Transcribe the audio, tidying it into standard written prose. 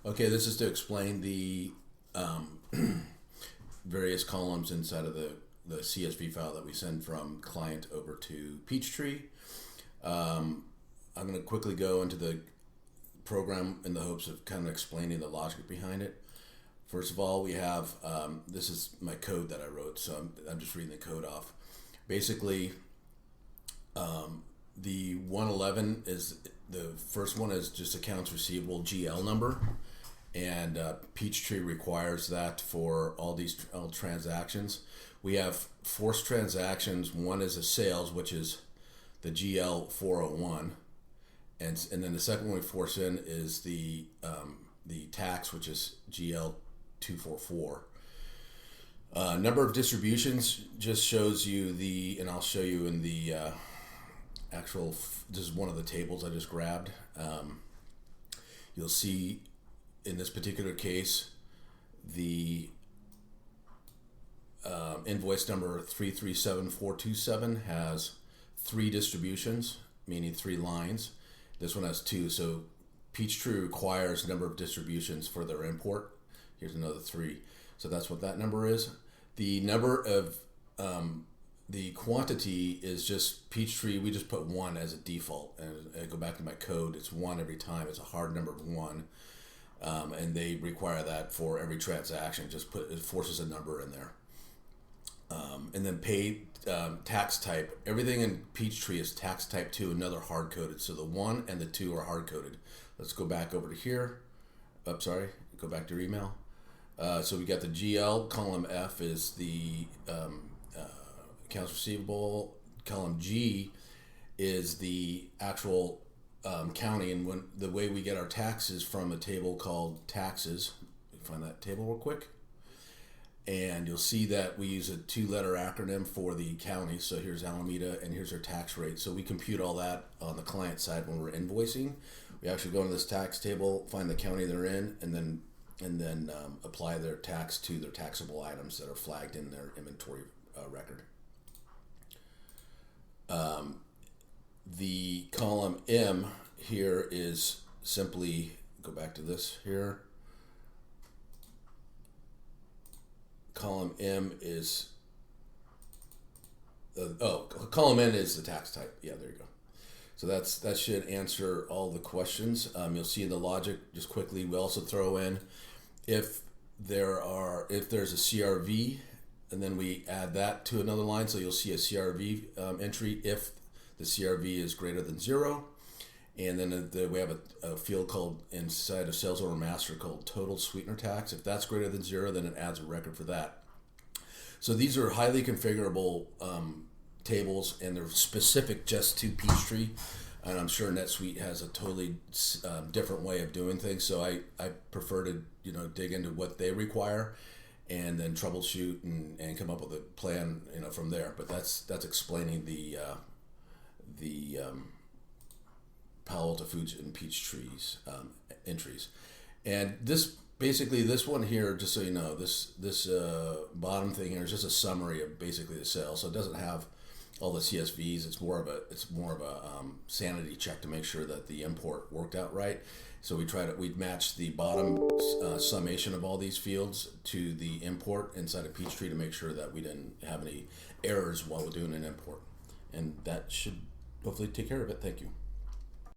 Okay, this is to explain the various columns inside of the CSV file that we send from client over to PeachTree. I'm going to quickly go into the program in the hopes of kind of explaining the logic behind it. First of all, we have, this is my code that I wrote, so I'm just reading the code off. Basically, the 111 is, the first one is just accounts receivable GL number, and PeachTree requires that for all transactions. We have forced transactions. One is a sales, which is the GL 401, and then the second one we force in is the tax, which is GL 244. Number of distributions just shows you and I'll show you in the this is one of the tables I just grabbed. You'll see in this particular case the invoice number 337427 has 3 distributions, meaning 3 lines. This one has 2, so PeachTree requires number of distributions for their import. Here's another 3. So that's what that number is. The number of the quantity is just PeachTree. We just put 1 as a default, and I go back to my code. It's 1 every time. It's a hard number of 1, and they require that for every transaction. It forces a number in there, and then paid tax type. Everything in PeachTree is tax type 2, another hard coded. So the 1 and the 2 are hard coded. Let's go back over to here. Go back to your email. So we got the GL, column F is the accounts receivable, column G is the actual county, and when the way we get our taxes from a table called taxes. Find that table real quick, and you'll see that we use a 2-letter acronym for the county. So here's Alameda, and here's our tax rate. So we compute all that on the client side when we're invoicing. We actually go into this tax table, find the county they're in, and then apply their tax to their taxable items that are flagged in their inventory record. The column M here is simply, go back to this here. Column M is, column N is the tax type. Yeah, there you go. So that should answer all the questions. You'll see the logic just quickly. We also throw in if there's a CRV, and then we add that to another line. So you'll see a CRV entry if the CRV is greater than 0. And then we have a field called inside of sales order master called total sweetener tax. If that's greater than 0, then it adds a record for that. So these are highly configurable tables, and they're specific just to PeachTree. And I'm sure NetSuite has a totally different way of doing things. So I prefer to dig into what they require, and then troubleshoot and come up with a plan from there. But that's explaining the Palo Alto Foods and PeachTree's entries. And this one here, just so you know, this bottom thing here is just a summary of basically the sales. So it doesn't have all the CSVs. It's more of a sanity check to make sure that the import worked out right. So we'd match the bottom summation of all these fields to the import inside of PeachTree to make sure that we didn't have any errors while we're doing an import. And that should hopefully take care of it. Thank you.